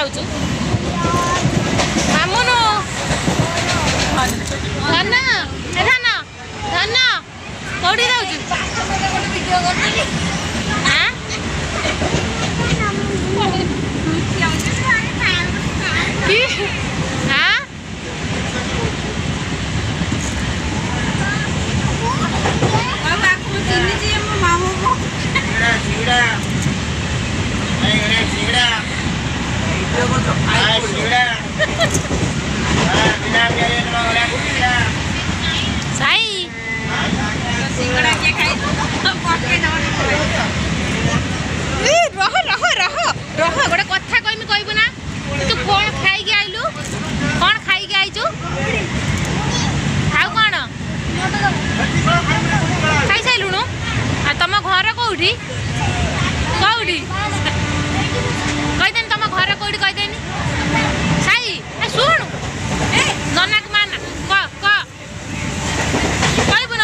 जाऊचु मामुनु धना ए धना धना कोठी जाऊचु वीडियो करली हां की हां बाबा को चिन्ह जी मो मामू को सीड़ा सीड़ा वीडियो को तो आई सीड़ा हां बिना के नो वाला सीड़ा साई सिंगड़ा के खाई पके जावनी ए रह रह रह रह गोटे कथा कहमी कहबो ना तू कोन खाई के आइलु कोन खाई के आइचु आउ कोन खाई साइलुनु आ तम घर कोठी कोठी कहि देन तम घर कोठी कहि देनी साई ए सुन ए नना के माना क कहबो न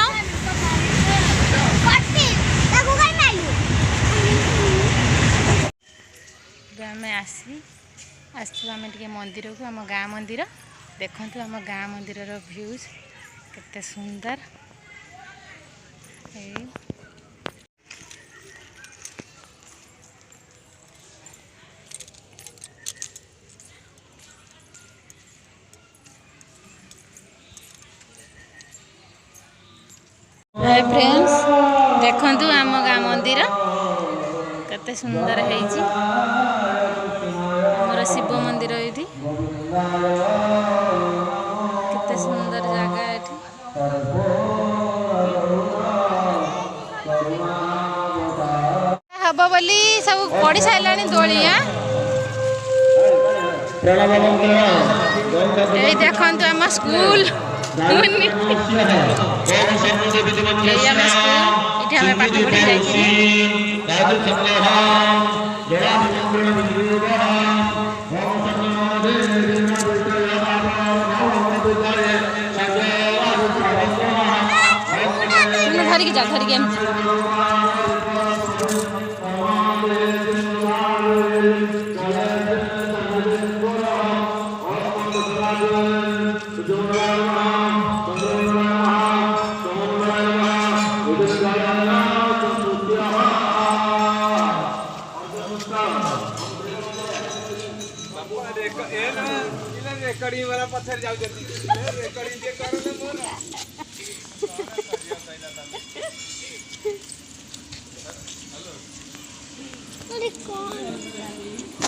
कति ताकू काई माइलु गामे आसी आम टे मंदिर को आम गाँ मंदिर देखु आम गाँ मंदिर व्यूज केते सुंदर हाय फ्रेंड्स देखु आम गाँ मंदिर केते सुंदर है शिव मंदिर ये कितने सुंदर जगह ये हम बोली सब पड़ी सारा दोली देखु आम स्कूल ये पाठ पढ़ी धरिकी जा धरिकी रेकॉर्डिंग वाला पत्थर जाऊ जल्दी रेकॉर्डिंग जे करो ना मोर अरे कौन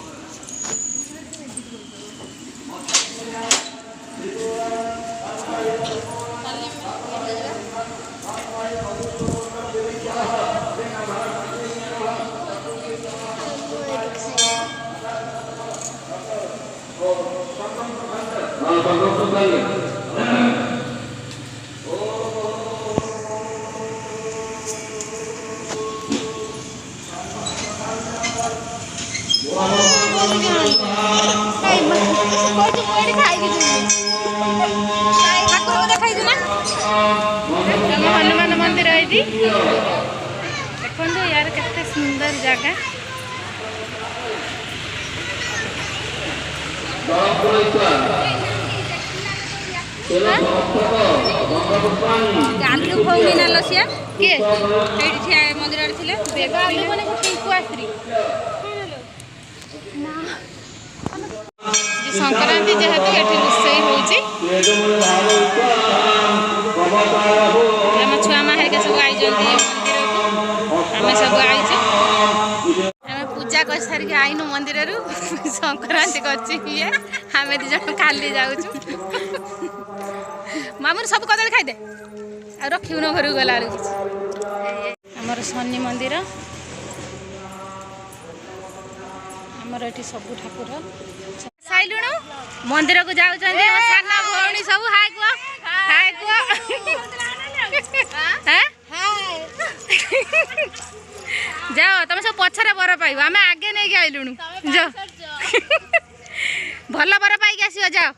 हनुमान मंदिर देखो यार केते सुंदर जगह आलू भौनी ना लसिया किए मंदिर संक्रांति जेहेतु ये रोषे होम छुआ मारिका सब आई मंदिर को आम सब आई पूजा कर सारिक आईनु मंदिर संक्रांति आम दी जन खाली जाऊँ मामूर सब कदली खाईदे आ रखिबुन घर गला आमर शनि मंदिर आमर ये सब ठाकुर साइलुणु मंदिर को जाऊँ साना भौणी सब हाय कुआ जाओ तुम सब पछरे बर पाइब आम आगे नहीं आइलुणु जाओ भल बर पाइक आस जाओ